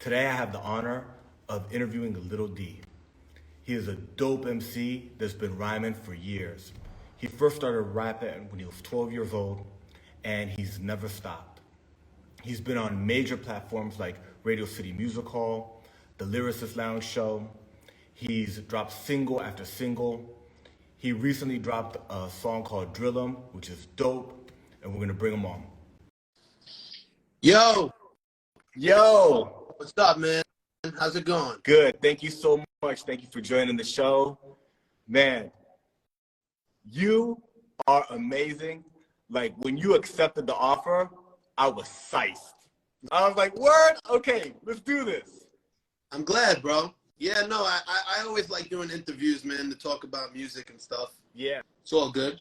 Today I have the honor of interviewing Lil Dee. He is a dope MC that's been rhyming for years. He first started rapping when he was 12 years old, and he's never stopped. He's been on major platforms like Radio City Music Hall, The Lyricist Lounge Show. He's dropped single after single. He recently dropped a song called Drill 'Em, which is dope, and we're gonna bring him on. Yo, Yo! what's up, man? How's it going? Good. Thank you so much. Thank you for joining the show. Man, you are amazing. Like, when you accepted the offer, I was psyched. I was like, word? Okay, let's do this. I'm glad, bro. Yeah, no, I always like doing interviews, man, to talk about music and stuff. Yeah. It's all good.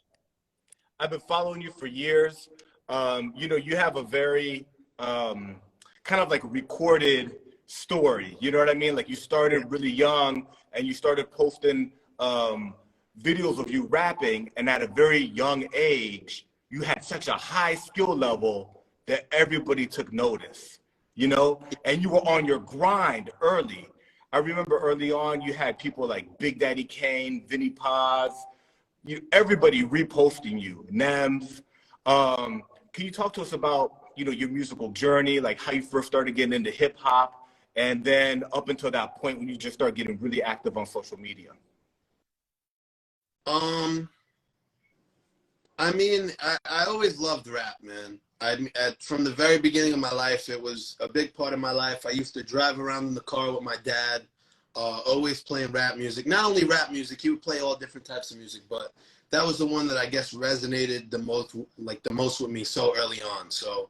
I've been following you for years. You have a very kind of like recorded story. You know what I mean? Like, you started really young and you started posting videos of you rapping, and at a very young age, you had such a high skill level that everybody took notice, and you were on your grind early. I remember early on, you had people like Big Daddy Kane, Vinnie Paz, everybody reposting you, Nems. Can you talk to us about, your musical journey, like how you first started getting into hip hop, and then up until that point when you just started getting really active on social media? I always loved rap, man. From the very beginning of my life, it was a big part of my life. I used to drive around in the car with my dad, always playing rap music. Not only rap music, he would play all different types of music, but that was the one that I guess resonated the most with me so early on. So,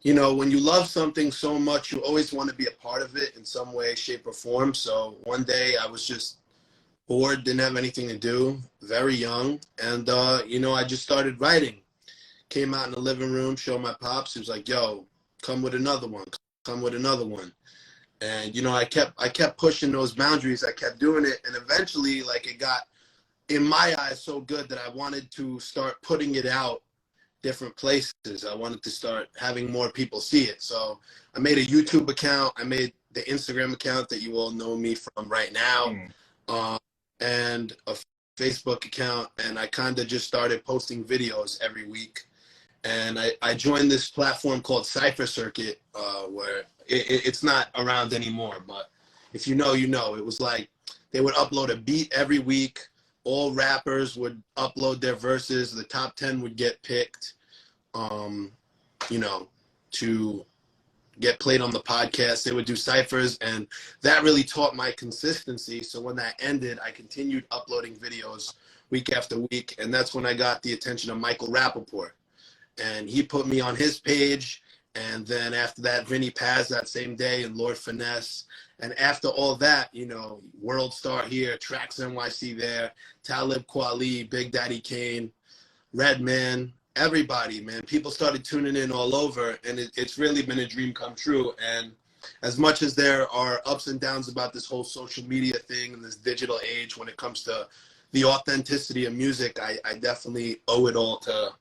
when you love something so much, you always want to be a part of it in some way, shape, or form. So one day I was just bored, didn't have anything to do, very young, and I just started writing. Came out in the living room, showed my pops. He was like, "Yo, come with another one, come with another one." And I kept pushing those boundaries. I kept doing it, and eventually, like, it got, in my eyes, so good that I wanted to start putting it out different places. I wanted to start having more people see it. So I made a YouTube account. I made the Instagram account that you all know me from right now, and a Facebook account. And I kind of just started posting videos every week. And I joined this platform called Cypher Circuit, where it's not around anymore. But if you know, you know. It was like they would upload a beat every week. All rappers would upload their verses. The top 10 would get picked, to get played on the podcast. They would do ciphers, and that really taught my consistency. So when that ended, I continued uploading videos week after week, and that's when I got the attention of Michael Rappaport. And he put me on his page, and then after that, Vinnie Paz that same day, and Lord Finesse. And after all that, World Star here, Tracks NYC there, Talib Kweli, Big Daddy Kane, Redman, everybody, man. People started tuning in all over, and it's really been a dream come true. And as much as there are ups and downs about this whole social media thing and this digital age when it comes to the authenticity of music, I definitely owe it all to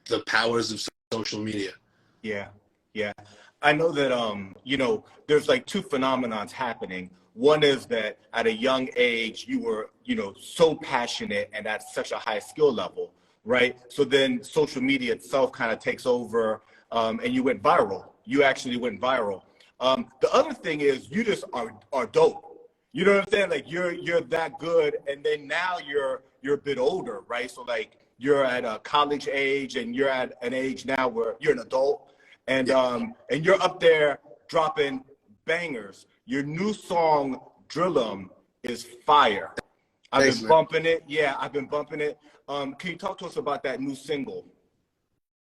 the powers of social media. Yeah. I know that, there's like two phenomenons happening. One is that at a young age, you were, so passionate and at such a high skill level, right? So then social media itself kind of takes over, and you went viral. You actually went viral. The other thing is you just are dope. You know what I'm saying? Like, you're that good, and then now you're a bit older, right? So like, you're at a college age, and you're at an age now where you're an adult, and you're up there dropping bangers. Your new song, Drill 'Em, is fire. I've been bumping it. Yeah, I've been bumping it. Can you talk to us about that new single?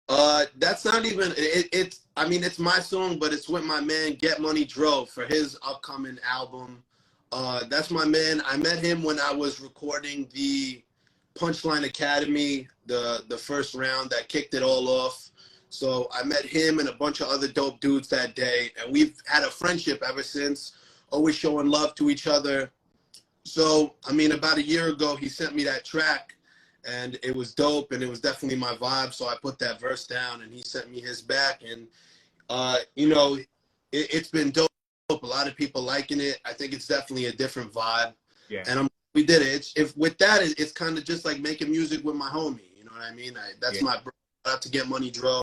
That's not even it's my song, but it's with my man Get Money Dro for his upcoming album. That's my man. I met him when I was recording the Punchline Academy, the first round that kicked it all off. So I met him and a bunch of other dope dudes that day, and we've had a friendship ever since, always showing love to each other. So, about a year ago, he sent me that track, and it was dope, and it was definitely my vibe. So I put that verse down, and he sent me his back, and it's been dope. A lot of people liking it. I think it's definitely a different vibe. Yeah. And we did it. If with that, it's kind of just like making music with my homie. You know what I mean? That's my bro. Shout out to Get Money Dro.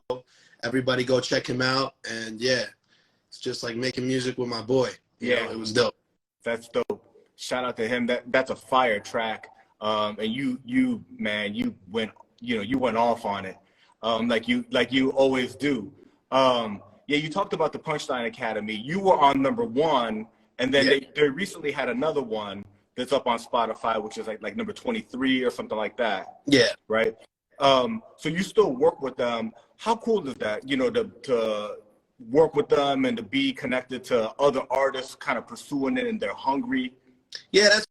Everybody go check him out. And yeah, it's just like making music with my boy. You know, it was dope. That's dope. Shout out to him. That's a fire track. And you man, you went off on it. Like you always do. Yeah, you talked about the Punchline Academy. You were on #1, and then they recently had another one that's up on Spotify, which is like number 23 or something like that. Yeah. Right. So you still work with them. How cool is that? You know, to work with them and to be connected to other artists, kind of pursuing it, and they're hungry. Yeah, that's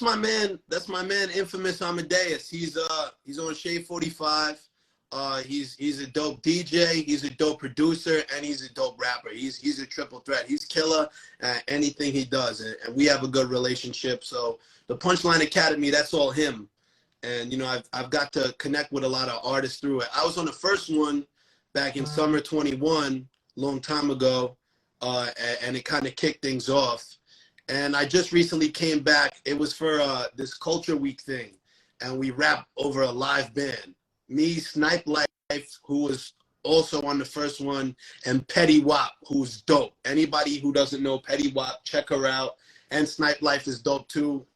my man. That's my man, Infamous Amadeus. He's on Shade 45. He's a dope DJ, he's a dope producer, and he's a dope rapper. He's a triple threat. He's killer at anything he does, and we have a good relationship. So the Punchline Academy, that's all him. And you know, I've got to connect with a lot of artists through it. I was on the first one back in summer 21, long time ago, and it kind of kicked things off. And I just recently came back. It was for this Culture Week thing, and we rapped over a live band. Me, Snipe Life, who was also on the first one, and Petty Wap, who's dope. Anybody who doesn't know Petty Wap, check her out. And Snipe Life is dope too.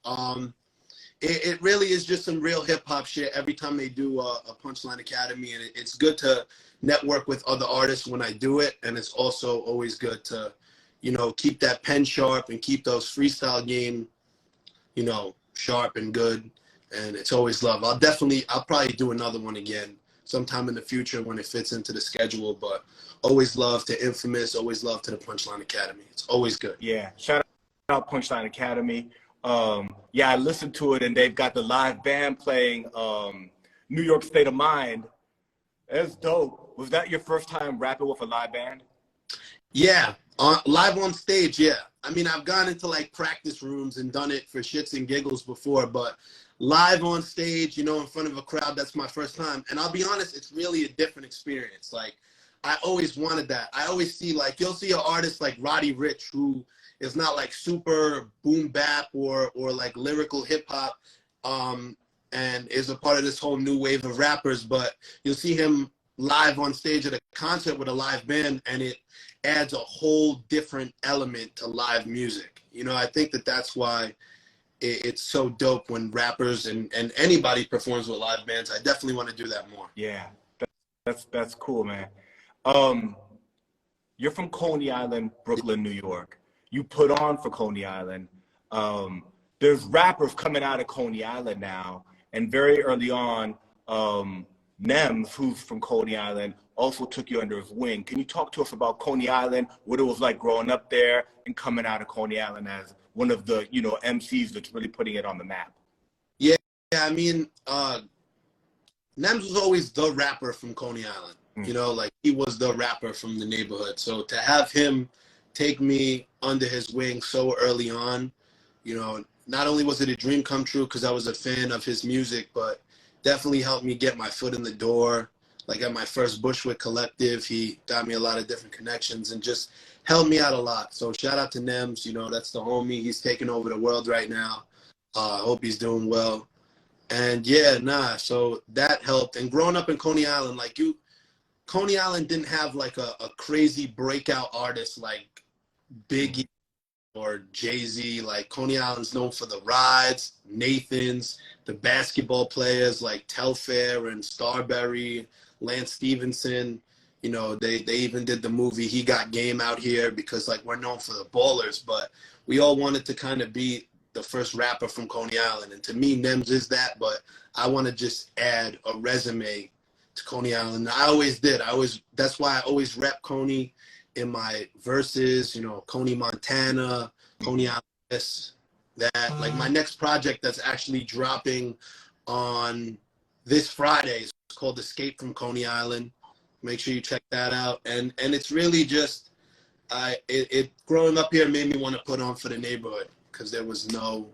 It really is just some real hip hop shit every time they do a Punchline Academy, and it's good to network with other artists when I do it, and it's also always good to, you know, keep that pen sharp and keep those freestyle game, you know, sharp and good. And it's always love. I'll probably do another one again sometime in the future when it fits into the schedule. But always love to Infamous, always love to the Punchline Academy. It's always good. Yeah, shout out Punchline Academy. Yeah, I listened to it, and they've got the live band playing New York State of Mind. That's dope. Was that your first time rapping with a live band? Yeah, live on stage, yeah. I mean, I've gone into like practice rooms and done it for shits and giggles before, but live on stage, you know, in front of a crowd, that's my first time. And I'll be honest, it's really a different experience. Like, I always wanted that. I always see, like, you'll see an artist like Roddy Ricch, who is not like super boom bap or like lyrical hip hop, and is a part of this whole new wave of rappers, but you'll see him live on stage at a concert with a live band, and it adds a whole different element to live music. You know, I think that's why it's so dope when rappers and anybody performs with live bands. I definitely want to do that more. Yeah, that's cool, man. You're from Coney Island, Brooklyn, New York. You put on for Coney Island. There's rappers coming out of Coney Island now, and very early on, Nems, who's from Coney Island, also took you under his wing. Can you talk to us about Coney Island, what it was like growing up there and coming out of Coney Island as one of the, you know, MCs that's really putting it on the map? Yeah, I mean, Nems was always the rapper from Coney Island. You know, like, he was the rapper from the neighborhood. So to have him take me under his wing so early on, you know, not only was it a dream come true because I was a fan of his music, but definitely helped me get my foot in the door. Like at my first Bushwick Collective, he got me a lot of different connections and just helped me out a lot. So shout out to Nems, you know, that's the homie. He's taking over the world right now. I hope he's doing well. And yeah, so that helped. And growing up in Coney Island, like Coney Island didn't have like a crazy breakout artist like Biggie or Jay-Z. Like, Coney Island's known for the Rides, Nathans, the basketball players like Telfair and Starberry, Lance Stevenson. You know, they even did the movie He Got Game out here because, like, we're known for the ballers, but we all wanted to kind of be the first rapper from Coney Island. And to me, Nems is that, but I want to just add a resume to Coney Island. I always did. That's why I always rap Coney in my verses, you know, Coney, Montana, Coney Island, this, that. Like, my next project that's actually dropping on this Friday is called Escape from Coney Island. Make sure you check that out. And it's really just, growing up here made me want to put on for the neighborhood because there was no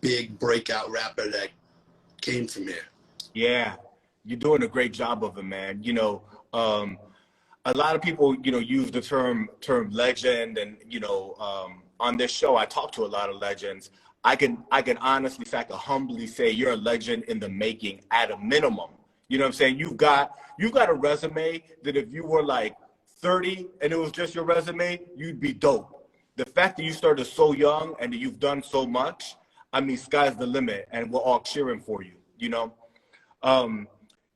big breakout rapper that came from here. Yeah, you're doing a great job of it, man. You know, a lot of people, use the term legend, and on this show, I talk to a lot of legends. I can honestly, in fact, humbly say you're a legend in the making at a minimum. You know what I'm saying? You've got a resume that if you were like 30 and it was just your resume, you'd be dope. The fact that you started so young and that you've done so much, I mean, sky's the limit, and we're all cheering for you.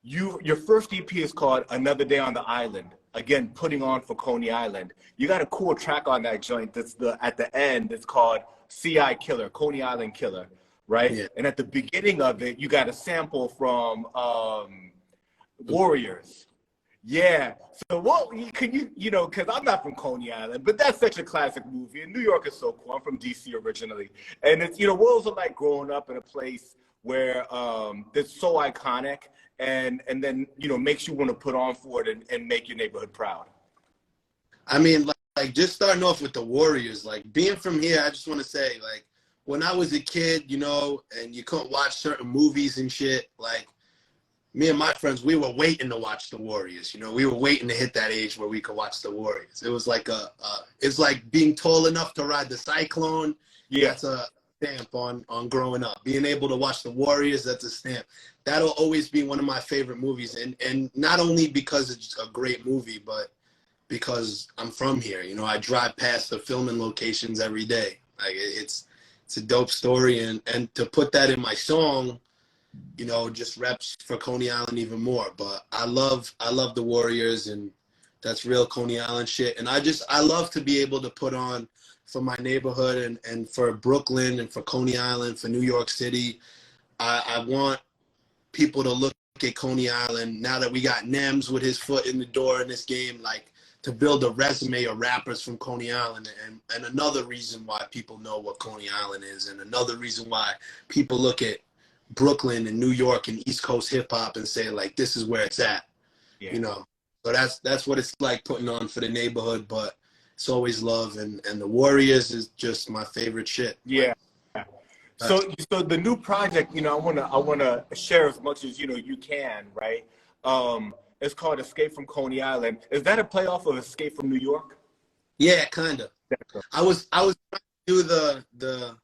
Your first EP is called Another Day on the Island. Again, putting on for Coney Island. You got a cool track on that joint that's at the end. It's called CI Killer, Coney Island Killer, right? Yeah. And at the beginning of it, you got a sample from Warriors. Yeah. So what can because I'm not from Coney Island, but that's such a classic movie. And New York is so cool. I'm from DC originally. And it's, what was it like growing up in a place where that's so iconic and then, makes you want to put on for it and make your neighborhood proud? I mean, like just starting off with the Warriors, like being from here, I just want to say, like, when I was a kid, and you couldn't watch certain movies and shit, like, me and my friends, we were waiting to watch the Warriors. We were waiting to hit that age where we could watch the Warriors. It was like it's like being tall enough to ride the Cyclone. Yeah. That's a stamp on growing up. Being able to watch the Warriors, that's a stamp. That'll always be one of my favorite movies. And not only because it's a great movie, but because I'm from here. I drive past the filming locations every day. Like it's a dope story. And to put that in my song, just reps for Coney Island even more. But I love the Warriors, and that's real Coney Island shit. And I love to be able to put on for my neighborhood and for Brooklyn and for Coney Island, for New York City. I want people to look at Coney Island now that we got Nems with his foot in the door in this game, like to build a resume of rappers from Coney Island. And another reason why people know what Coney Island is, and another reason why people look at Brooklyn and New York and East Coast hip hop and say, like, this is where it's at. Yeah. So that's what it's like putting on for the neighborhood. But it's always love, and the Warriors is just my favorite shit. Yeah. So the new project, I wanna share as much as you can, right? It's called Escape from Coney Island. Is that a playoff of Escape from New York? Yeah, kind of. I was trying to do the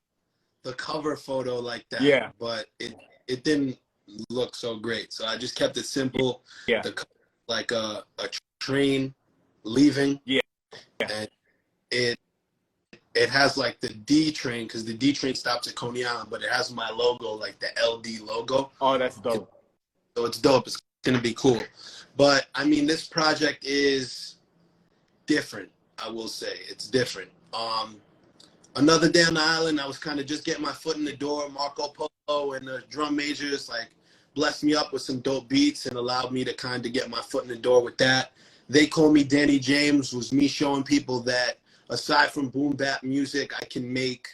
cover photo like that. Yeah. But it didn't look so great, so I just kept it simple. Yeah. Like a train leaving. Yeah. And it has like the D train, because the D train stops at Coney Island, but it has my logo, like the LD logo. Oh, that's dope. So it's dope. It's gonna be cool. But I mean, this project is different. I will say it's different. Another Day on the Island, I was kind of just getting my foot in the door. Marco Polo and the drum majors like blessed me up with some dope beats and allowed me to kind of get my foot in the door with that. They Call Me Danny James was me showing people that aside from boom bap music, I can make,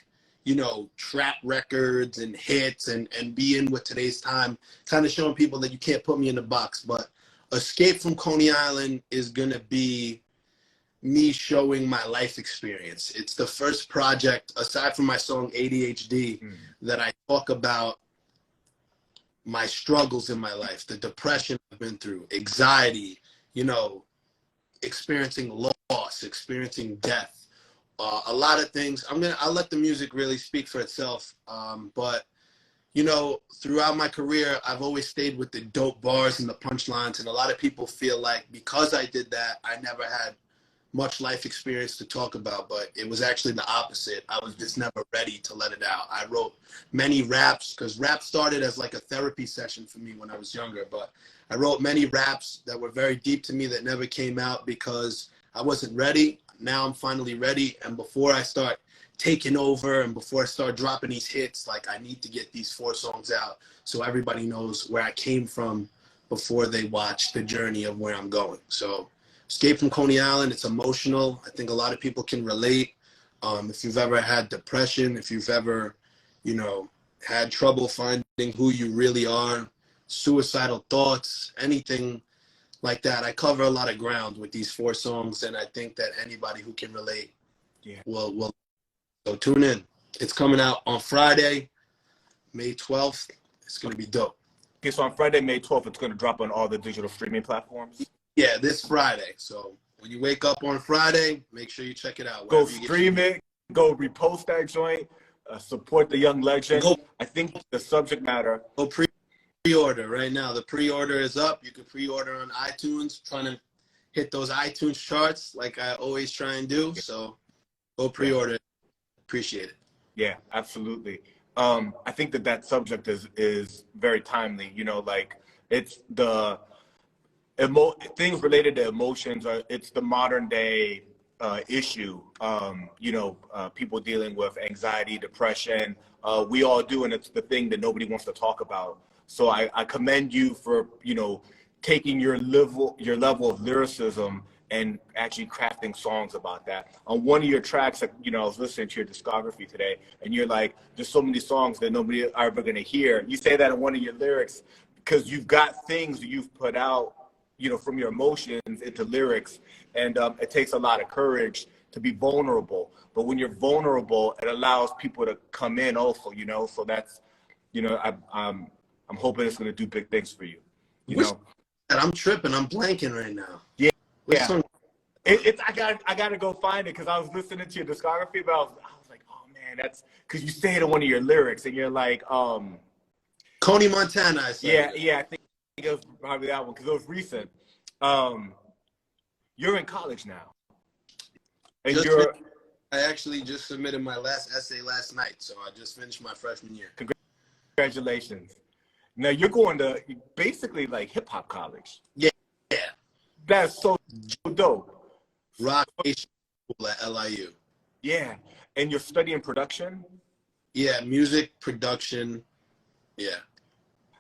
trap records and hits and be in with today's time, kind of showing people that you can't put me in the box. But Escape from Coney Island is going to be me showing my life experience. It's the first project, aside from my song ADHD, that I talk about my struggles in my life, the depression I've been through, anxiety, experiencing loss, experiencing death, a lot of things. I'll let the music really speak for itself. But throughout my career, I've always stayed with the dope bars and the punchlines. And a lot of people feel like because I did that, I never had much life experience to talk about, but it was actually the opposite. I was just never ready to let it out. I wrote many raps, because rap started as like a therapy session for me when I was younger, but I wrote many raps that were very deep to me that never came out because I wasn't ready. Now I'm finally ready, and before I start taking over and before I start dropping these hits, like, I need to get these 4 songs out so everybody knows where I came from before they watch the journey of where I'm going. So Escape from Coney Island, it's emotional. I think a lot of people can relate. If you've ever had depression, if you've ever, had trouble finding who you really are, suicidal thoughts, anything like that, I cover a lot of ground with these 4 songs, and I think that anybody who can relate will. So tune in. It's coming out on Friday, May 12th. It's going to be dope. Okay, so on Friday, May 12th, it's going to drop on all the digital streaming platforms? Yeah, this Friday. So When you wake up on Friday, make sure you check it out. Go stream it. Go repost that joint. Support the young legend. I think the subject matter. Go pre-order right now. The pre-order is up. You can pre-order on iTunes. Trying to hit those iTunes charts like I always try and do. So go pre-order. Appreciate it. Yeah, absolutely. I think that subject is very timely. You know, like it's the things related to emotions. It's the modern day issue. You know, people dealing with anxiety, depression. We all do, and it's the thing that nobody wants to talk about. So I commend you for, you know, taking your level of lyricism and actually crafting songs about that. On one of your tracks, you know, I was listening to your discography today, and you're like, there's so many songs that nobody are ever going to hear. You say that in one of your lyrics because you've got things that you've put out, you know, from your emotions into lyrics, and it takes a lot of courage to be vulnerable. But when you're vulnerable, it allows people to come in also, you know. So that's, you know, I'm hoping it's going to do big things for you. You know, I'm tripping. I'm blanking right now. Yeah. Yeah. I gotta go find it because I was listening to your discography, but I was like, oh man, that's because you say it in one of your lyrics, and you're like, Coney Montana. I said. Yeah, I think it was probably that one because it was recent. You're in college now, and I actually just submitted my last essay last night, so I just finished my freshman year. Congratulations. Now you're going to basically like hip hop college. Yeah. That's so dope. Rock School at LIU. Yeah, and you're studying production? Yeah, music production. Yeah.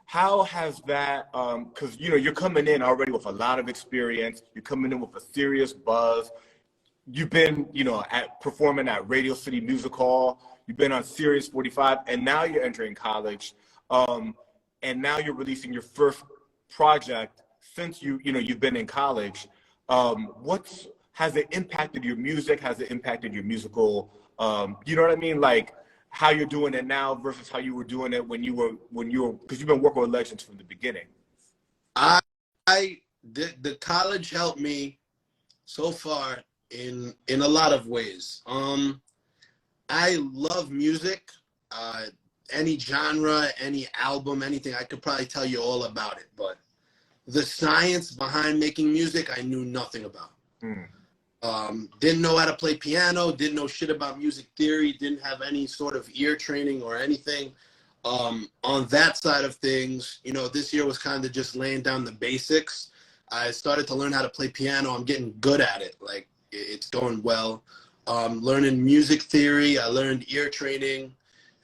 How has that, because, you know, you're coming in already with a lot of experience. You're coming in with a serious buzz. You've been, you know, performing at Radio City Music Hall. You've been on Sirius 45, and now you're entering college. And now you're releasing your first project since you've been in college. Has it impacted your music? Has it impacted your musical, you know what I mean? Like how you're doing it now versus how you were doing it when you were, because you've been working with legends from the beginning. The college helped me so far in a lot of ways. I love music, any genre, any album, anything. I could probably tell you all about it, but the science behind making music, I knew nothing about. Didn't know how to play piano, didn't know shit about music theory, didn't have any sort of ear training or anything. On that side of things, you know, this year was kind of just laying down the basics. I started to learn how to play piano. I'm getting good at it. Like, it's going well. Learning music theory, I learned ear training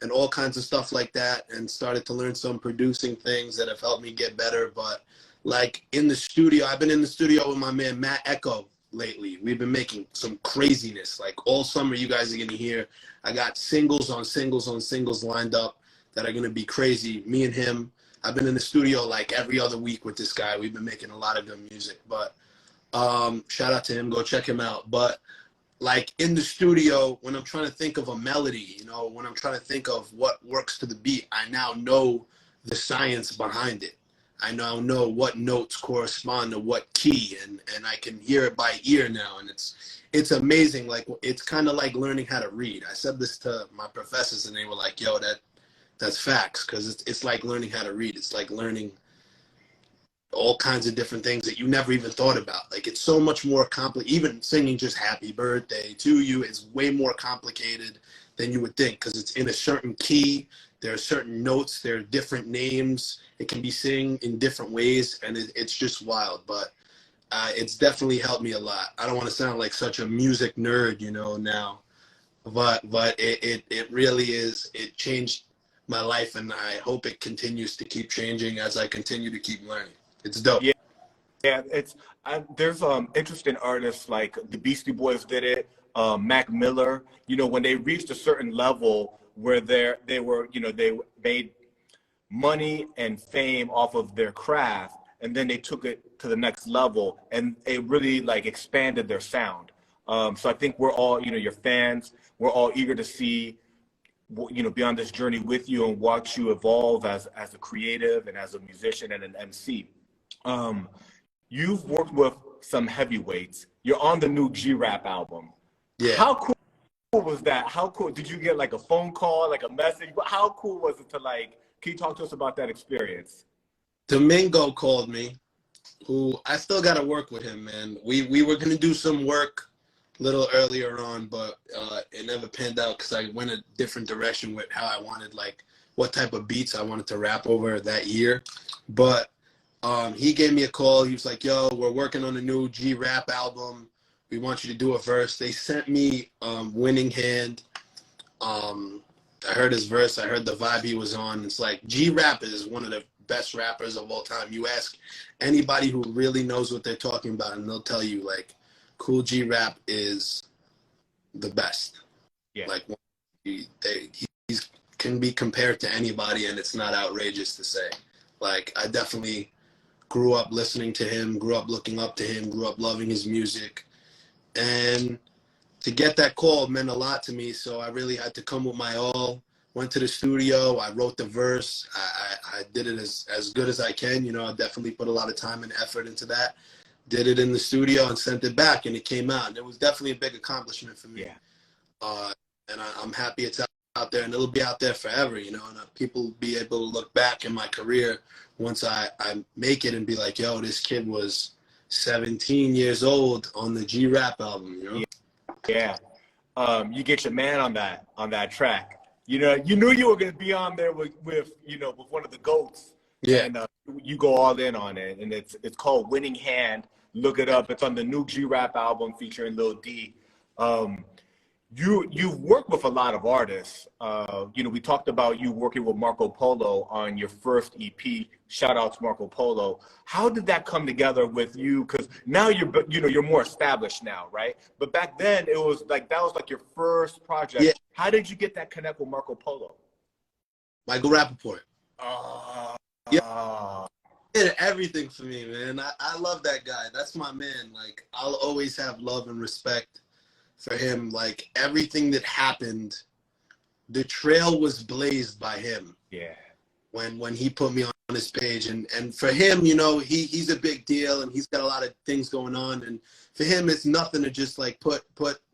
and all kinds of stuff like that, and started to learn some producing things that have helped me get better. But like in the studio, I've been in the studio with my man Matt Echo lately. We've been making some craziness. Like all summer, you guys are gonna hear, I got singles on singles on singles lined up that are gonna be crazy. Me and him, I've been in the studio like every other week with this guy. We've been making a lot of good music. But shout out to him, go check him out. But like in the studio, when I'm trying to think of a melody, you know, when I'm trying to think of what works to the beat, I now know the science behind it. I now know what notes correspond to what key, and I can hear it by ear now, and it's amazing. Like, it's kind of like learning how to read. I said this to my professors, and they were like, yo, that's facts, because it's like learning how to read. It's like learning all kinds of different things that you never even thought about. Like, it's so much more complicated. Even singing just happy birthday to you is way more complicated than you would think, because it's in a certain key. There are certain notes, there are different names. It can be sung in different ways, and it's just wild. But it's definitely helped me a lot. I don't want to sound like such a music nerd, you know, now, but it really is. It changed my life, and I hope it continues to keep changing as I continue to keep learning. It's dope. Yeah. There's interesting artists like the Beastie Boys did it, Mac Miller. You know, when they reached a certain level where they were, you know, they made money and fame off of their craft, and then they took it to the next level, and it really like expanded their sound. So I think we're all, you know, your fans, we're all eager to see, you know, be on this journey with you and watch you evolve as a creative and as a musician and an MC. You've worked with some heavyweights. You're on the new G-Rap album. Yeah. How cool was that? How cool? Did you get like a phone call, like a message? How cool was it to like, can you talk to us about that experience? Domingo called me, who I still got to work with him, man. We were going to do some work a little earlier on, but it never panned out because I went a different direction with how I wanted, like, what type of beats I wanted to rap over that year. But he gave me a call. He was like, yo, we're working on a new G-Rap album. We want you to do a verse. They sent me Winning Hand. I heard his verse. I heard the vibe he was on. It's like G-Rap is one of the best rappers of all time. You ask anybody who really knows what they're talking about, and they'll tell you, like, Cool G-Rap is the best. Yeah. Like, he can be compared to anybody, and it's not outrageous to say. Like, I definitely grew up listening to him, grew up looking up to him, grew up loving his music. And to get that call meant a lot to me, so I really had to come with my all. Went to the studio, I wrote the verse, I did it as good as I can. You know, I definitely put a lot of time and effort into that. Did it in the studio and sent it back, and it came out. And it was definitely a big accomplishment for me. Yeah. And I'm happy it's out there, and it'll be out there forever, you know, and people will be able to look back in my career once I make it and be like, yo, this kid was 17 years old on the G-Rap album, you know? Yeah. You get your man on that track. You know, you knew you were going to be on there with one of the GOATs. Yeah. And you go all in on it. And it's called Winning Hand. Look it up. It's on the new G-Rap album featuring Lil Dee. You've worked with a lot of artists. We talked about you working with Marco Polo on your first EP. Shout out to Marco Polo. How did that come together with you? Because now you're more established now, right? But back then it was like that was like your first project. Yeah. How did you get that connect with Marco Polo? Michael Rappaport. Yeah. He did everything for me, man. I love that guy. That's my man. Like, I'll always have love and respect for him. Like, everything that happened, the trail was blazed by him. Yeah. When he put me on his page, and for him, you know, he's a big deal, and he's got a lot of things going on, and for him it's nothing to just like put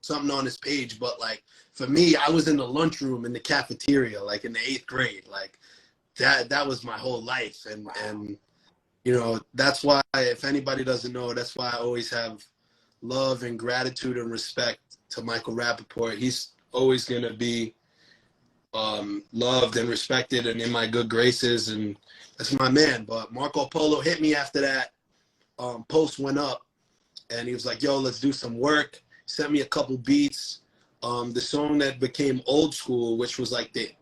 something on his page. But like for me, I was in the lunchroom in the cafeteria, like in the 8th grade. Like that was my whole life, and you know, that's why, if anybody doesn't know, that's why I always have love and gratitude and respect to Michael Rappaport. He's always gonna be loved and respected and in my good graces, and that's my man. But Marco Polo hit me after that post went up, and he was like, yo, let's do some work. Sent me a couple beats. The song that became Old School, which was like the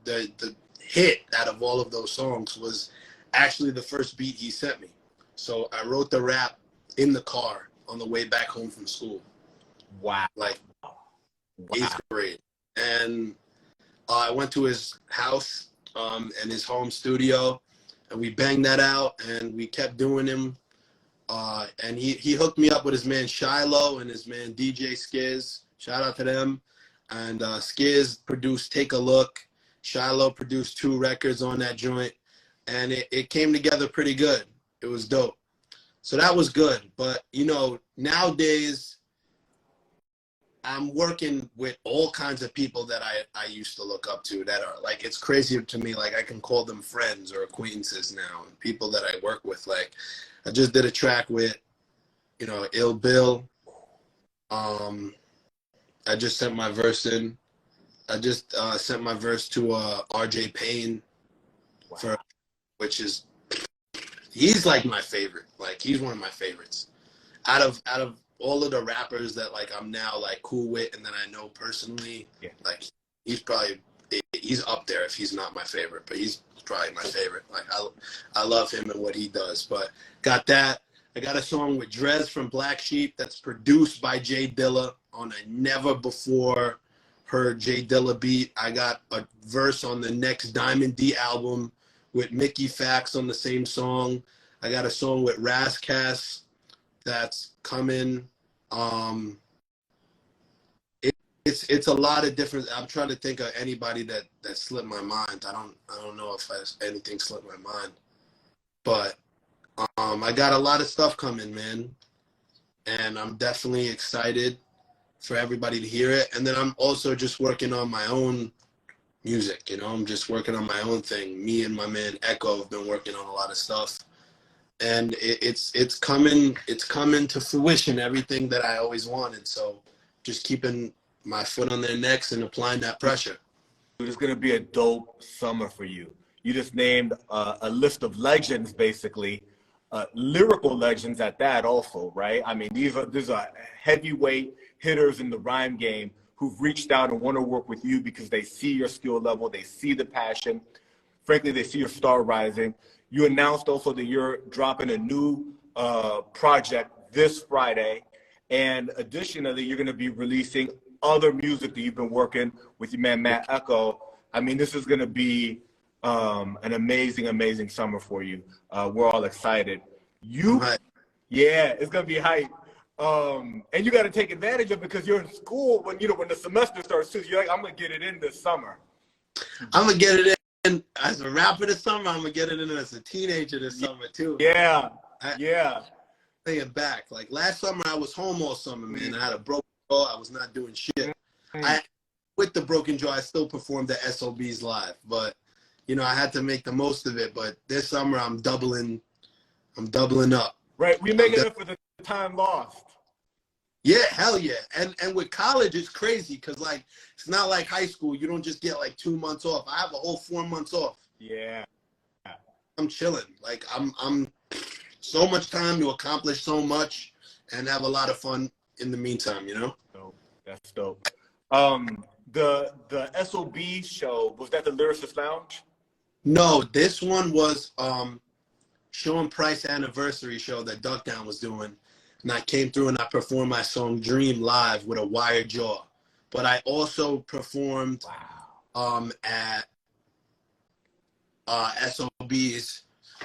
hit out of all of those songs, was actually the first beat he sent me. So I wrote the rap in the car on the way back home from school. Wow. Like 8th grade. And I went to his house and his home studio, and we banged that out, and we kept doing him. And he hooked me up with his man Shiloh and his man DJ Skiz. Shout out to them. And Skiz produced Take a Look. Shiloh produced 2 records on that joint. And it came together pretty good. It was dope. So that was good. But, you know, nowadays, I'm working with all kinds of people that I used to look up to that are like, it's crazy to me. Like, I can call them friends or acquaintances now, and people that I work with. Like, I just did a track with, you know, Ill Bill. I just sent my verse in. I just sent my verse to RJ Payne, which is, he's like my favorite. Like, he's one of my favorites. Out of all of the rappers that like I'm now like cool with and that I know personally, yeah, like he's up there if he's not my favorite, but he's probably my favorite. Like I love him and what he does. But got that. I got a song with Drez from Black Sheep that's produced by Jay Dilla on a never before heard Jay Dilla beat. I got a verse on the next Diamond D album with Mickey Fax on the same song. I got a song with Razzcast that's coming. It's a lot of different. I'm trying to think of anybody that slipped my mind. I don't know if anything slipped my mind, but I got a lot of stuff coming, man, and I'm definitely excited for everybody to hear it. And then I'm also just working on my own music. You know, I'm just working on my own thing. Me and my man Echo have been working on a lot of stuff, and it's coming to fruition. Everything that I always wanted. So just keeping my foot on their necks and applying that pressure. It's going to be a dope summer for you. You just named a list of legends, basically, lyrical legends at that also, right? I mean, these are heavyweight hitters in the rhyme game who've reached out and want to work with you because they see your skill level, they see the passion. Frankly, they see your star rising. You announced also that you're dropping a new project this Friday. And additionally, you're going to be releasing other music that you've been working with your man, Matt Echo. I mean, this is going to be an amazing, amazing summer for you. We're all excited. Yeah, it's going to be hype. And you got to take advantage of it because you're in school when the semester starts too. You're like, I'm going to get it in this summer. I'm going to get it in as a rapper this summer. I'm going to get it in as a teenager this summer too. Yeah. Playing back. Like last summer, I was home all summer, man. I had a broken jaw. I was not doing shit. With the broken jaw, I still performed the SOBs live, but I had to make the most of it. But this summer, I'm doubling up. Right, we making up for the time lost. Yeah, hell yeah. And with college, it's crazy because like it's not like high school. You don't just get like 2 months off. I have a whole 4 months off. Yeah. I'm chilling. Like I'm so much time to accomplish so much and have a lot of fun in the meantime, Dope. That's dope. The SOB show, was that the Lyricist Lounge? No, this one was Sean Price anniversary show that Duck Down was doing. And I came through and I performed my song Dream live with a wired jaw. But I also performed at SOBs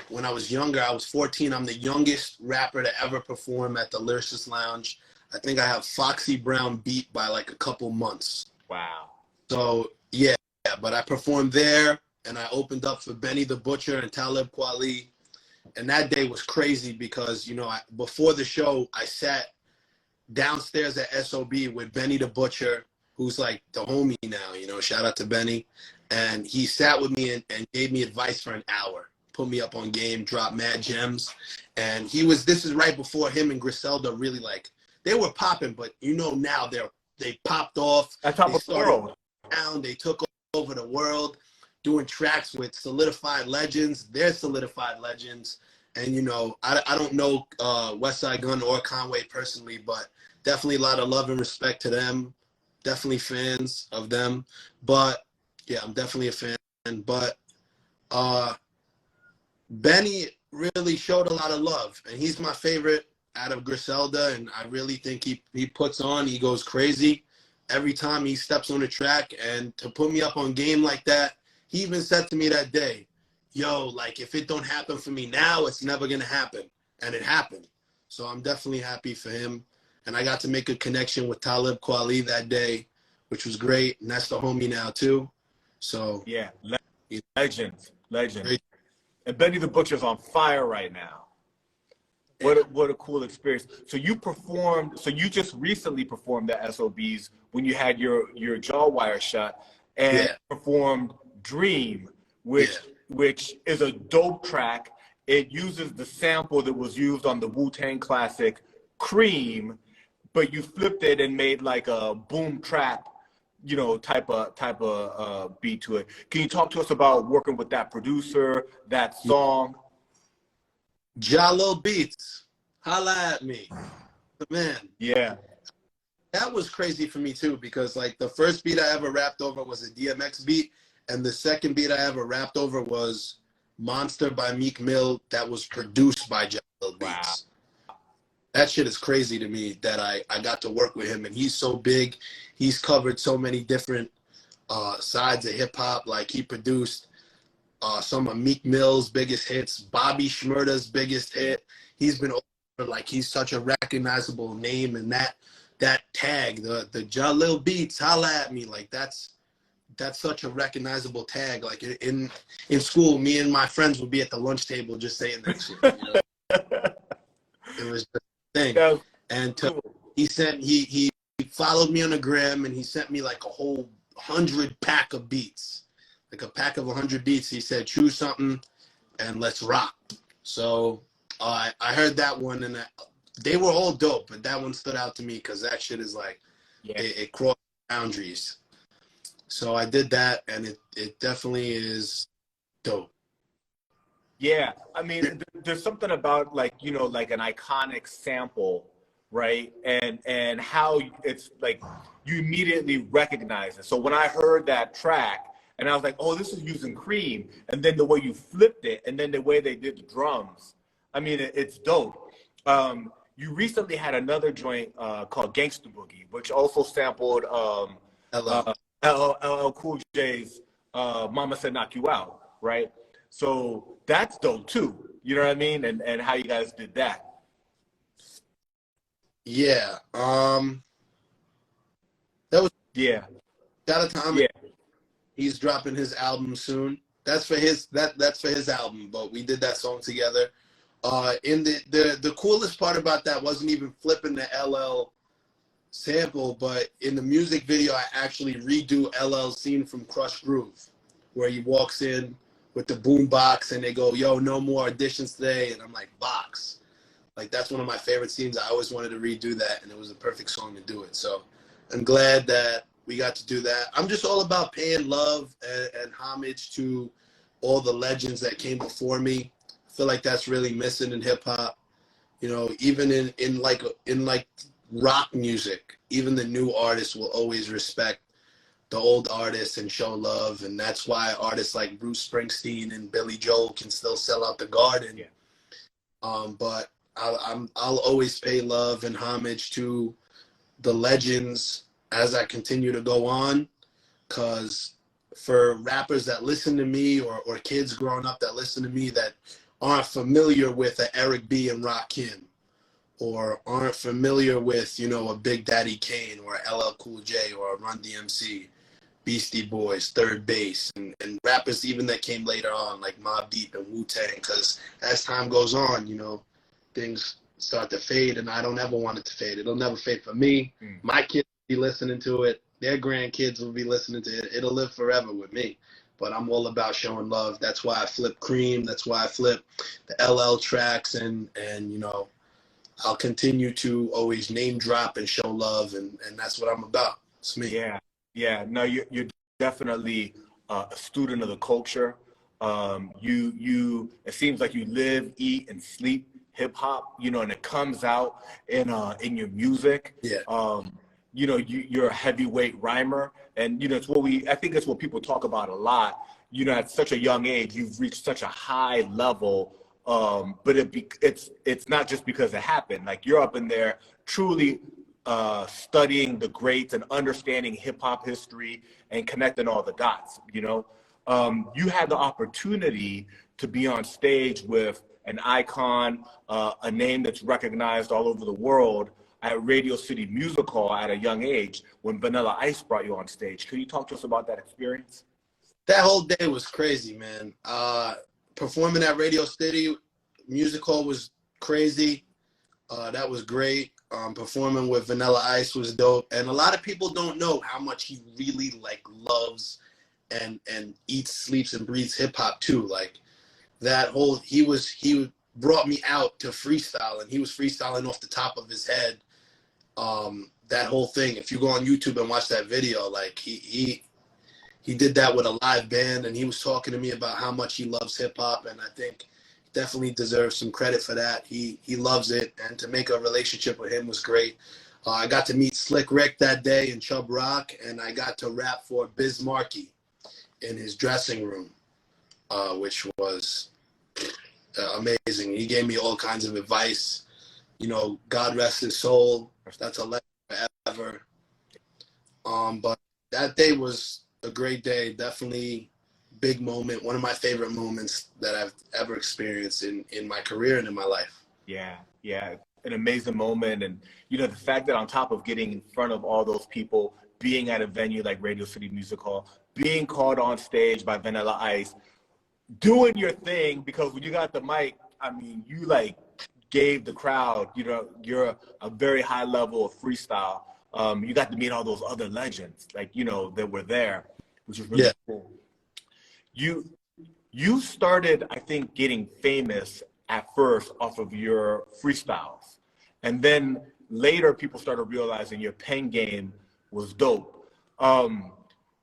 when I was younger. I was 14. I'm the youngest rapper to ever perform at the Lyricist Lounge. I think I have Foxy Brown beat by like a couple months. Wow. So, yeah, but I performed there and I opened up for Benny the Butcher and Talib Kweli. And that day was crazy because, before the show, I sat downstairs at SOB with Benny the Butcher, who's like the homie now, shout out to Benny. And he sat with me and gave me advice for an hour, put me up on game, dropped mad gems. And this is right before him and Griselda really they were popping, but now they popped off. At top of the world. They took over the world doing tracks with solidified legends. They're solidified legends. And, I don't know Westside Gunn or Conway personally, but definitely a lot of love and respect to them. Definitely fans of them. But, yeah, I'm definitely a fan. But Benny really showed a lot of love. And he's my favorite out of Griselda. And I really think he puts on. He goes crazy every time he steps on the track. And to put me up on game like that, he even said to me that day, yo, if it don't happen for me now, it's never going to happen. And it happened. So I'm definitely happy for him. And I got to make a connection with Talib Kweli that day, which was great. And that's the homie now, too. So, yeah, legend. Great. And Benny the Butcher's on fire right now. What a cool experience. So you just recently performed at SOBs when you had your jaw wire shut and performed Dream, which is a dope track. It uses the sample that was used on the Wu-Tang classic Cream, but you flipped it and made like a boom trap, type of beat to it. Can you talk to us about working with that producer, that song? Jalil Beats, holla at me, man. Yeah. That was crazy for me too, because the first beat I ever rapped over was a DMX beat. And the second beat I ever rapped over was Monster by Meek Mill that was produced by Jalil Beats. Wow. That shit is crazy to me that I got to work with him. And he's so big. He's covered so many different sides of hip-hop. He produced some of Meek Mill's biggest hits, Bobby Shmurda's biggest hit. He's been over, he's such a recognizable name. And that tag, the Jalil Beats, holla at me, that's such a recognizable tag. In school, me and my friends would be at the lunch table just saying that shit. was just a thing. That was And cool. he followed me on the gram, and he sent me like a whole 100 pack of beats, like a pack of 100 beats. He said, choose something and let's rock. So I heard that one, and they were all dope, but that one stood out to me because that shit is like, Yeah. it crossed boundaries. So I did that, and it definitely is dope. Yeah, I mean, there's something about like, you know, like an iconic sample, right? And how it's like you immediately recognize it. So when I heard that track and I was like, oh, this is using Cream, and then the way you flipped it, and then the way they did the drums, I mean, it's dope. You recently had another joint called Gangsta Boogie, which also sampled Hello. LL Cool J's Mama Said Knock You Out, right? So that's dope too. You know what I mean? And how you guys did that. Yeah. That was Yeah. Shout out to Tommy. Yeah. He's dropping his album soon. That's for his album, but we did that song together. In the coolest part about that wasn't even flipping the LL sample, but in the music video I actually redo LL's scene from Crush Groove, where he walks in with the boom box and they go, yo, no more auditions today, and I'm like, box. Like, that's one of my favorite scenes. I always wanted to redo that, and it was the perfect song to do it. So I'm glad that we got to do that. I'm just all about paying love and homage to all the legends that came before me. I feel like that's really missing in hip hop. You know, even in like rock music, even the new artists will always respect the old artists and show love, and that's why artists like Bruce Springsteen and Billy Joel can still sell out the Garden. Yeah. But I'll always pay love and homage to the legends as I continue to go on, because for rappers that listen to me or kids growing up that listen to me that aren't familiar with a Eric B and Rakim, or aren't familiar with, you know, a Big Daddy Kane or a LL Cool J or a Run DMC, Beastie Boys, Third Base, and rappers even that came later on like Mobb Deep and Wu-Tang, because as time goes on, you know, things start to fade, and I don't ever want it to fade. It'll never fade for me. My kids will be listening to it. Their grandkids will be listening to it. It'll live forever with me. But I'm all about showing love. That's why I flip Cream. That's why I flip the LL tracks, and you know, I'll continue to always name drop and show love, and that's what I'm about. It's me. Yeah. Yeah. No, you're definitely a student of the culture. It seems like you live, eat, and sleep hip hop, you know, and it comes out in your music. Yeah. You know, you're a heavyweight rhymer, and you know, I think it's what people talk about a lot. You know, at such a young age, you've reached such a high level. But it's not just because it happened. Like, you're up in there truly studying the greats and understanding hip hop history and connecting all the dots. You know, you had the opportunity to be on stage with an icon, a name that's recognized all over the world at Radio City Music Hall at a young age when Vanilla Ice brought you on stage. Can you talk to us about that experience? That whole day was crazy, man. Performing at Radio City Music Hall was crazy. That was great. Performing with Vanilla Ice was dope. And a lot of people don't know how much he really like loves and eats, sleeps, and breathes hip hop too. Like, that whole, he brought me out to freestyle, and he was freestyling off the top of his head. That whole thing, if you go on YouTube and watch that video, like, he did that with a live band, and he was talking to me about how much he loves hip hop, and I think he definitely deserves some credit for that. He loves it, and to make a relationship with him was great. I got to meet Slick Rick that day in Chubb Rock, and I got to rap for Biz Markie in his dressing room, which was amazing. He gave me all kinds of advice. You know, God rest his soul. That's a legend forever. But that day was a great day. Definitely big moment. One of my favorite moments that I've ever experienced in my career and in my life. Yeah, yeah, an amazing moment. And, you know, the fact that on top of getting in front of all those people, being at a venue like Radio City Music Hall, being called on stage by Vanilla Ice, doing your thing, because when you got the mic, I mean, you like gave the crowd, you know, you're a very high level of freestyle. You got to meet all those other legends, like, you know, that were there, which was really cool. You started, I think, getting famous at first off of your freestyles. And then later people started realizing your pen game was dope. Are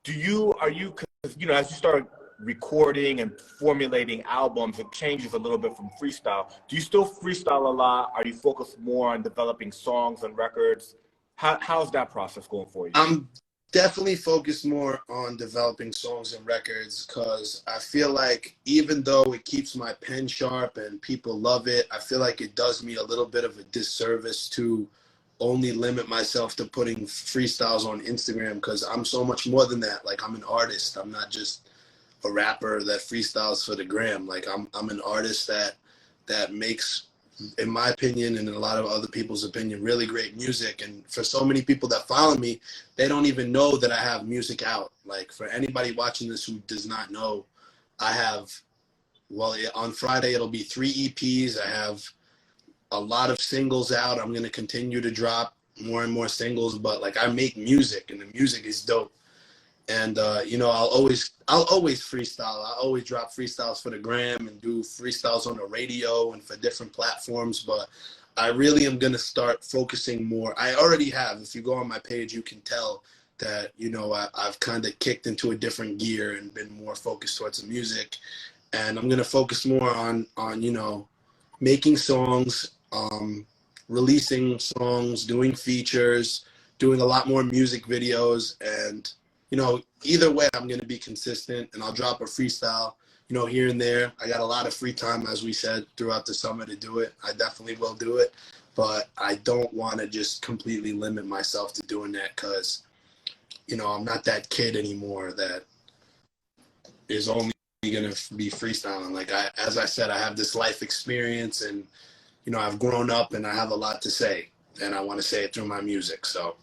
you, cause, you know, as you start recording and formulating albums, it changes a little bit from freestyle. Do you still freestyle a lot? Are you focused more on developing songs and records? How's that process going for you? I'm definitely focused more on developing songs and records because I feel like even though it keeps my pen sharp and people love it, I feel like it does me a little bit of a disservice to only limit myself to putting freestyles on Instagram because I'm so much more than that. Like, I'm an artist. I'm not just a rapper that freestyles for the gram. Like, I'm an artist that makes, in my opinion and in a lot of other people's opinion, really great music. And for so many people that follow me, they don't even know that I have music out. Like, for anybody watching this who does not know, I have, well, on Friday it'll be 3 EPs. I have a lot of singles out. I'm going to continue to drop more and more singles, but like, I make music and the music is dope. And, you know, I'll always freestyle. I always drop freestyles for the gram and do freestyles on the radio and for different platforms. But I really am going to start focusing more. I already have. If you go on my page, you can tell that, you know, I've kind of kicked into a different gear and been more focused towards the music. And I'm going to focus more on, you know, making songs, releasing songs, doing features, doing a lot more music videos. And, you know, either way, I'm going to be consistent and I'll drop a freestyle, you know, here and there. I got a lot of free time, as we said, throughout the summer to do it. I definitely will do it, but I don't want to just completely limit myself to doing that because, you know, I'm not that kid anymore that is only going to be freestyling. Like, as I said, I have this life experience and, you know, I've grown up and I have a lot to say and I want to say it through my music. So,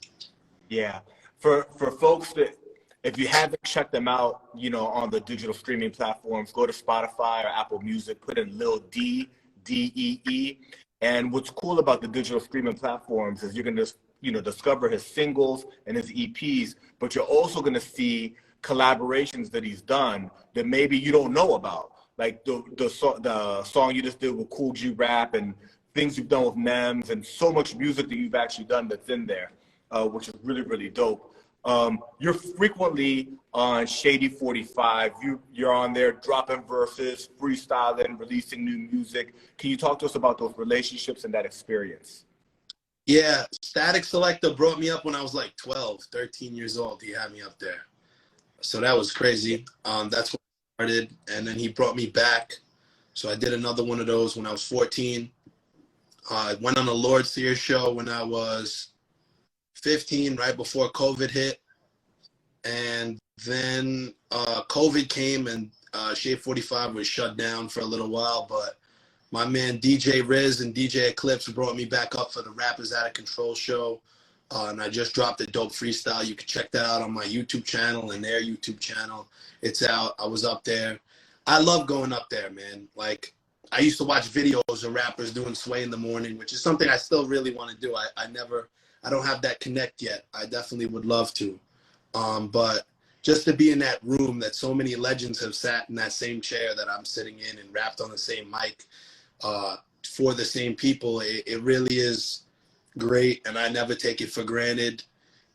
yeah, for folks that, if you haven't checked them out, you know, on the digital streaming platforms, go to Spotify or Apple Music, put in Lil Dee, D-E-E. And what's cool about the digital streaming platforms is you're going to, you know, discover his singles and his EPs, but you're also going to see collaborations that he's done that maybe you don't know about. Like the song you just did with Cool G Rap and things you've done with Nems and so much music that you've actually done that's in there, which is really, really dope. You're frequently on Shady 45. You're on there dropping verses, freestyling, releasing new music. Can you talk to us about those relationships and that experience? Yeah, Static Selector brought me up when I was like 12, 13 years old. He had me up there. So that was crazy. That's when I started. And then he brought me back. So I did another one of those when I was 14. I went on a Lord Sears show when I was 15, right before COVID hit. And then COVID came and Shade 45 was shut down for a little while. But my man DJ Riz and DJ Eclipse brought me back up for the Rappers Out of Control show. And I just dropped a dope freestyle. You can check that out on my YouTube channel and their YouTube channel. It's out. I was up there. I love going up there, man. Like, I used to watch videos of rappers doing Sway in the Morning, which is something I still really want to do. I don't have that connect yet. I definitely would love to. But just to be in that room that so many legends have sat in that same chair that I'm sitting in and rapped on the same mic for the same people, it really is great. And I never take it for granted,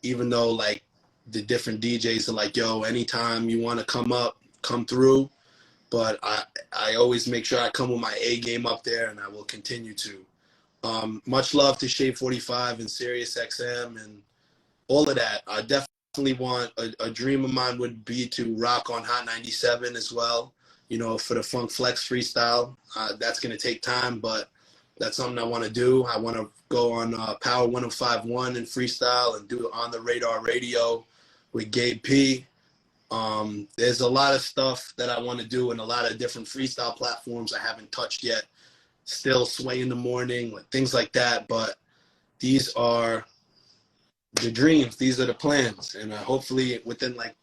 even though like the different DJs are like, yo, anytime you want to come up, come through. But I always make sure I come with my A game up there, and I will continue to. Much love to Shade 45 and Sirius XM and all of that. I definitely want, a dream of mine would be to rock on Hot 97 as well, you know, for the Funk Flex freestyle. That's going to take time, but that's something I want to do. I want to go on Power 105.1 and freestyle and do On the Radar Radio with Gabe P. There's a lot of stuff that I want to do and a lot of different freestyle platforms I haven't touched yet. Still Sway in the Morning, like things like that. But these are the dreams. These are the plans. And hopefully within like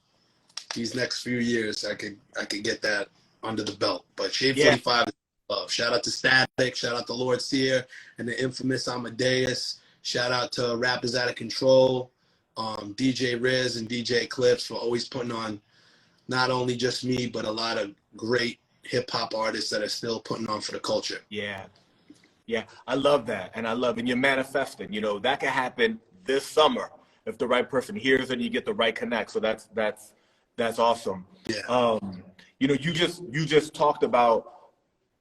these next few years, I could get that under the belt. But Shade 45 is love. Shout out to Static. Shout out to Lord Sear and the infamous Amadeus. Shout out to Rappers Out of Control, DJ Riz and DJ Clips for always putting on not only just me, but a lot of great hip hop artists that are still putting on for the culture. Yeah. Yeah, I love that. And you're manifesting, that can happen this summer if the right person hears and you get the right connect. So that's awesome. Yeah. You just talked about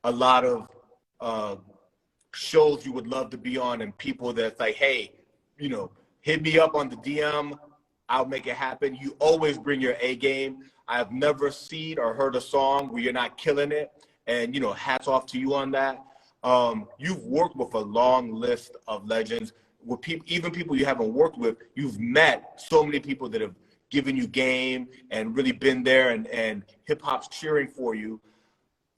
a lot of shows you would love to be on and people that's like, hey, hit me up on the DM. I'll make it happen. You always bring your A game. I've never seen or heard a song where you're not killing it. And, hats off to you on that. You've worked with a long list of legends, with people, even people you haven't worked with. You've met so many people that have given you game and really been there, and hip hop's cheering for you.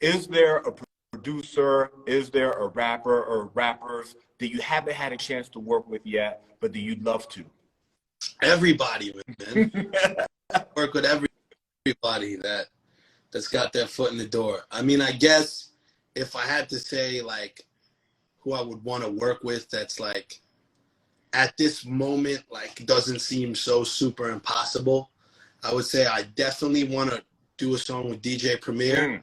Is there a producer, is there a rapper or rappers that you haven't had a chance to work with yet, but that you'd love to? Everybody, man. Work with everybody that's got their foot in the door. I mean, I guess if I had to say, like, who I would want to work with that's, like, at this moment, like, doesn't seem so super impossible, I would say I definitely want to do a song with DJ Premier,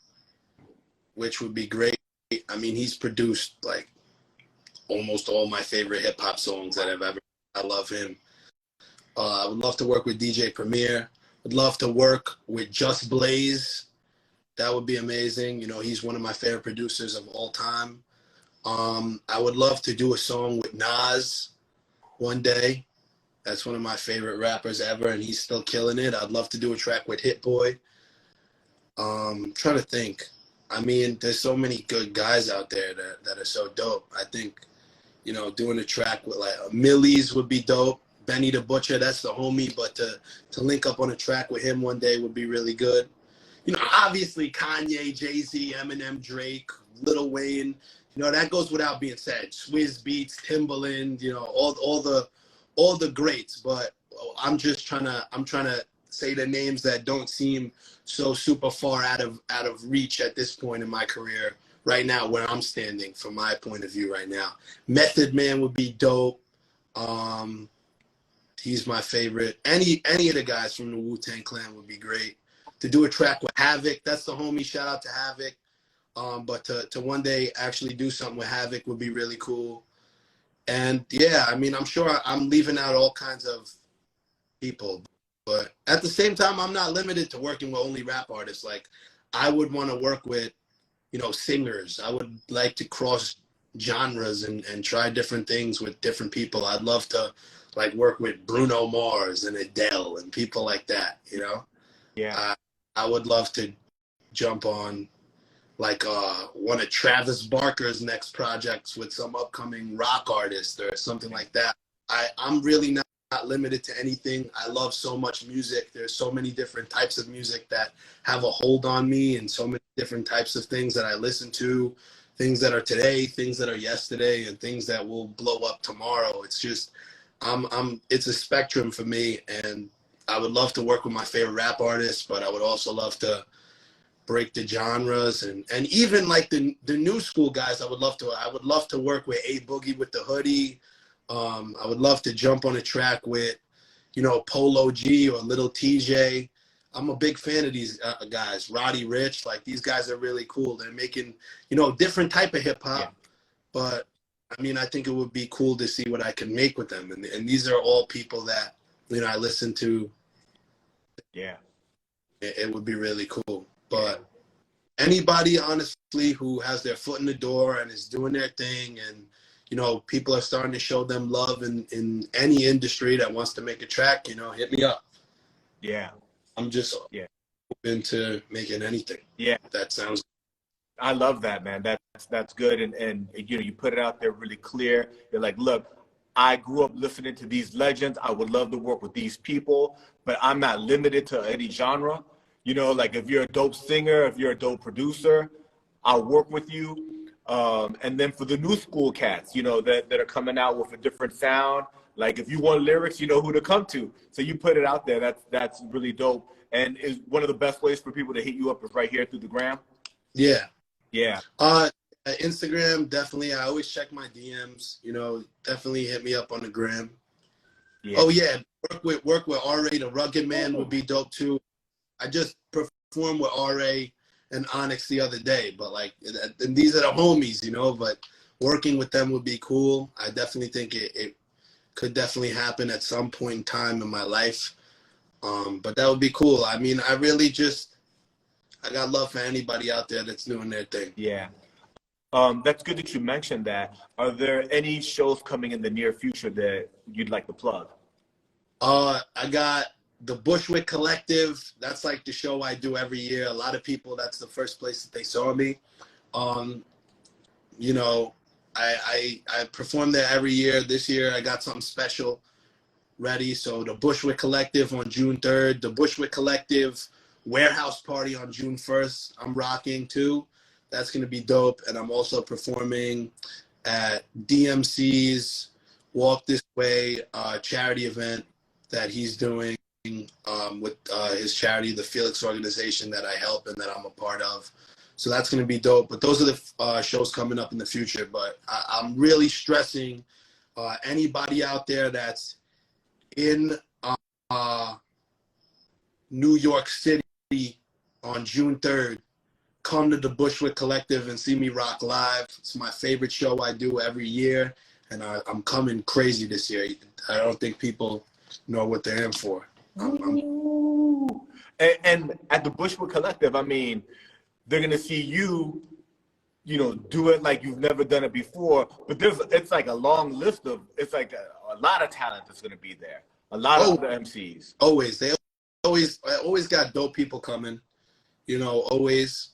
which would be great. I mean, he's produced, like, almost all my favorite hip-hop songs that I've ever. I love him. I would love to work with DJ Premier. Would love to work with Just Blaze. That would be amazing. He's one of my favorite producers of all time. I would love to do a song with Nas one day. That's one of my favorite rappers ever, and he's still killing it. I'd love to do a track with Hit Boy. Trying to think. I mean, there's so many good guys out there that are so dope. I think, doing a track with, like, Millie's would be dope. Benny the Butcher, that's the homie, but to link up on a track with him one day would be really good. Obviously Kanye, Jay-Z, Eminem, Drake, Lil Wayne, that goes without being said. Swizz Beatz, Timbaland, all the greats. But I'm trying to say the names that don't seem so super far out of reach at this point in my career right now, where I'm standing from my point of view right now. Method Man would be dope. He's my favorite. Any of the guys from the Wu-Tang Clan would be great. To do a track with Havoc, that's the homie. Shout out to Havoc. But to one day actually do something with Havoc would be really cool. And yeah, I mean, I'm sure I'm leaving out all kinds of people, but at the same time, I'm not limited to working with only rap artists. Like, I would want to work with, singers. I would like to cross genres and try different things with different people. I'd love to, like, work with Bruno Mars and Adele and people like that, Yeah. I would love to jump on, like, one of Travis Barker's next projects with some upcoming rock artist or something like that. I'm really not limited to anything. I love so much music. There's so many different types of music that have a hold on me, and so many different types of things that I listen to, things that are today, things that are yesterday, and things that will blow up tomorrow. It's just, it's a spectrum for me, and I would love to work with my favorite rap artists, but I would also love to break the genres and even, like, the new school guys. I would love to work with A Boogie with the Hoodie. I would love to jump on a track with, Polo G or Little TJ. I'm a big fan of these guys. Roddy Ricch, like, these guys are really cool. They're making, different type of hip hop, yeah. But I mean, I think it would be cool to see what I can make with them. And these are all people that, I listen to. Yeah. It would be really cool. But anybody, honestly, who has their foot in the door and is doing their thing, and, people are starting to show them love in any industry that wants to make a track, hit me up. Yeah. I'm just open to making anything. Yeah. That sounds. I love that, man. That's good. And you put it out there really clear. You're like, look, I grew up listening to these legends. I would love to work with these people, but I'm not limited to any genre. Like, if you're a dope singer, if you're a dope producer, I'll work with you. And then for the new school cats, that are coming out with a different sound, like, if you want lyrics, you know who to come to. So you put it out there. That's really dope. And is one of the best ways for people to hit you up is right here through the gram. Yeah. Yeah. Instagram, definitely. I always check my DMs. You know, definitely hit me up on the gram. Yeah. Oh yeah, work with RA, the Rugged Man would Oh. be dope too. I just performed with RA and Onyx the other day, but like, and these are the homies, you know. But working with them would be cool. I definitely think it could definitely happen at some point in time in my life. But that would be cool. I mean, I got love for anybody out there that's doing their thing. Yeah. That's good that you mentioned that. Are there any shows coming in the near future that you'd like to plug? I got the Bushwick Collective. That's like the show I do every year. A lot of people, that's the first place that they saw me. Um, you know, I perform there every year. This year I got something special ready. So the Bushwick Collective on June 3rd, the Bushwick Collective Warehouse Party on June 1st. I'm rocking too. That's gonna be dope. And I'm also performing at DMC's Walk This Way charity event that he's doing with his charity, the Felix organization that I help and that I'm a part of. So that's going to be dope. But those are the shows coming up in the future. But I'm really stressing anybody out there that's in uh, New York City on June 3rd, come to the Bushwick Collective and see me rock live. It's my favorite show I do every year, and I'm coming crazy this year. I don't think people know what they're in for. And at the Bushwood Collective, I mean, they're gonna see you, do it like you've never done it before. But it's like a long list of, it's like a lot of talent that's gonna be there. A lot of other MCs. Always, I always got dope people coming, always.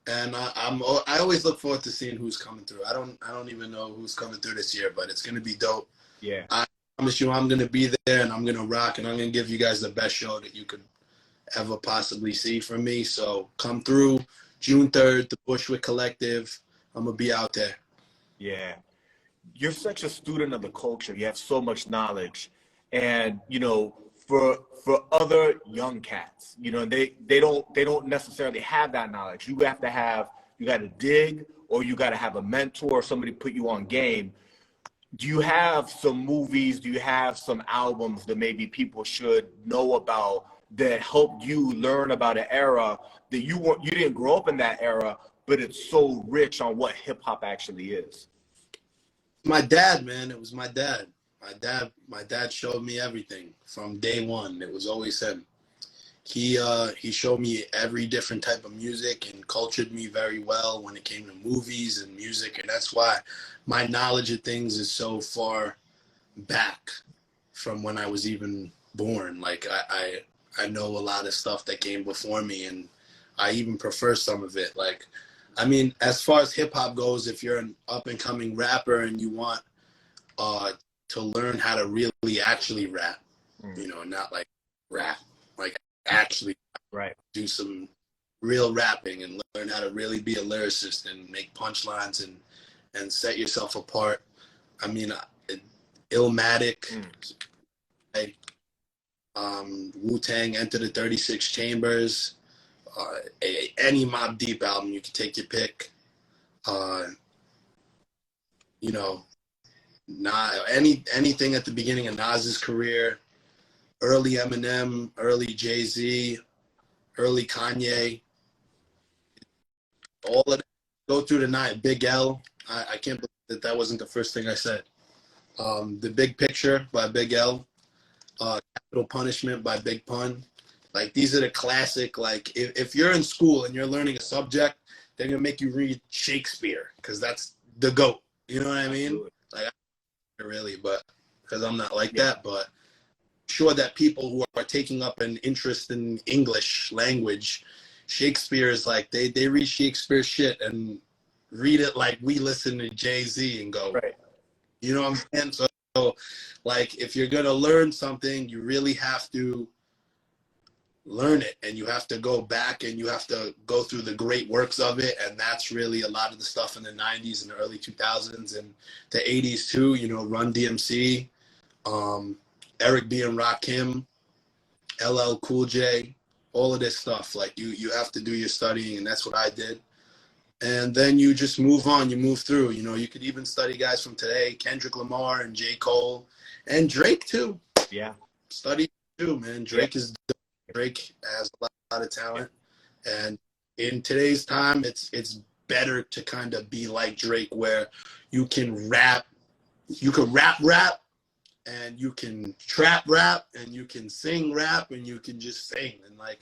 And I always look forward to seeing who's coming through. I don't even know who's coming through this year, but it's gonna be dope. Yeah. I promise you, I'm gonna be there and I'm gonna rock and I'm gonna give you guys the best show that you could ever possibly see from me. So come through June 3rd, the Bushwick Collective. I'm gonna be out there. Yeah. You're such a student of the culture. You have so much knowledge. And, for other young cats, they don't necessarily have that knowledge. You got to dig, or you got to have a mentor or somebody put you on game. Do you have some movies? Do you have some albums that maybe people should know about that helped you learn about an era that you didn't grow up in that era, but it's so rich on what hip hop actually is? My dad, man, it was my dad. My dad showed me everything from day one. It was always him. He showed me every different type of music and cultured me very well when it came to movies and music, and that's why my knowledge of things is so far back from when I was even born. Like I know a lot of stuff that came before me, and I even prefer some of it. Like, I mean, as far as hip hop goes, if you're an up and coming rapper and you want to learn how to really actually rap, not like rap, like actually do some real rapping and learn how to really be a lyricist and make punchlines and set yourself apart. I mean, Illmatic, Wu-Tang, Enter the 36 Chambers, any Mobb Deep album, you can take your pick. Anything at the beginning of Nas's career, early Eminem, early Jay-Z, early Kanye, all of it. Go through the night. Big L. I can't believe that wasn't the first thing I said. The Big Picture by Big L. Capital Punishment by Big Pun. Like, these are the classic, like, if you're in school and you're learning a subject, they're going to make you read Shakespeare because that's the GOAT. You know what I mean? Like, I really, but because I'm not like that, but sure that people who are taking up an interest in English language, Shakespeare is like, they read Shakespeare shit and read it like we listen to Jay-Z and go, right. You know what I'm saying? So, like, if you're going to learn something, you really have to learn it, and you have to go back and you have to go through the great works of it. And that's really a lot of the stuff in the 90s and the early 2000s and the 80s too, Run DMC, Eric B. and Rakim, LL Cool J, all of this stuff. Like, you have to do your studying, and that's what I did. and then you just move on, you move through. You know, you could even study guys from today, Kendrick Lamar and J. Cole, and Drake too. Yeah. Study too, man. Drake has a lot of talent. And in today's time, it's better to kind of be like Drake, where you can rap, rap, and you can trap rap, and you can sing rap, and you can just sing. And like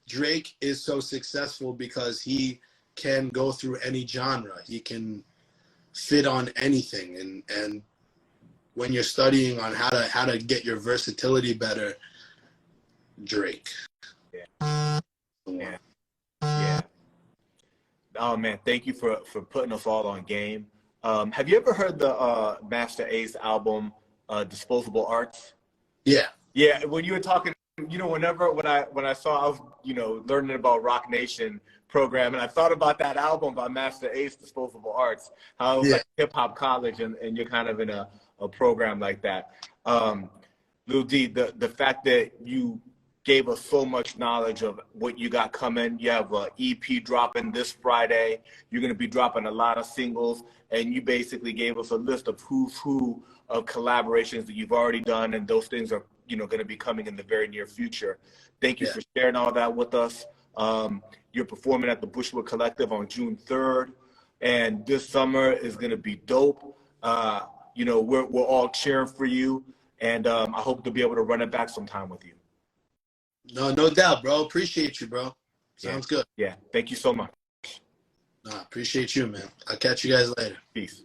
Drake is so successful because he can go through any genre. He can fit on anything. And when you're studying on how to get your versatility better, Drake. Yeah. Yeah. Yeah. Oh man, thank you for putting us all on game. Have you ever heard the Master Ace album, Disposable Arts? Yeah. Yeah, when you were talking, you know, when I saw, I was, you know, learning about Rock Nation program, and I thought about that album by Master Ace, Disposable Arts, how it was like hip hop college, and you're kind of in a program like that. Lil Dee, the fact that you gave us so much knowledge of what you got coming. You have an EP dropping this Friday. You're going to be dropping a lot of singles, and you basically gave us a list of who's who of collaborations that you've already done, and those things are, you know, going to be coming in the very near future. Thank you for sharing all that with us. You're performing at the Bushwood Collective on June 3rd, and this summer is going to be dope. You know, we're all cheering for you, and I hope to be able to run it back sometime with you. No doubt, bro. Appreciate you, bro. Sounds good. Yeah. Thank you so much. Appreciate you, man. I'll catch you guys later. Peace.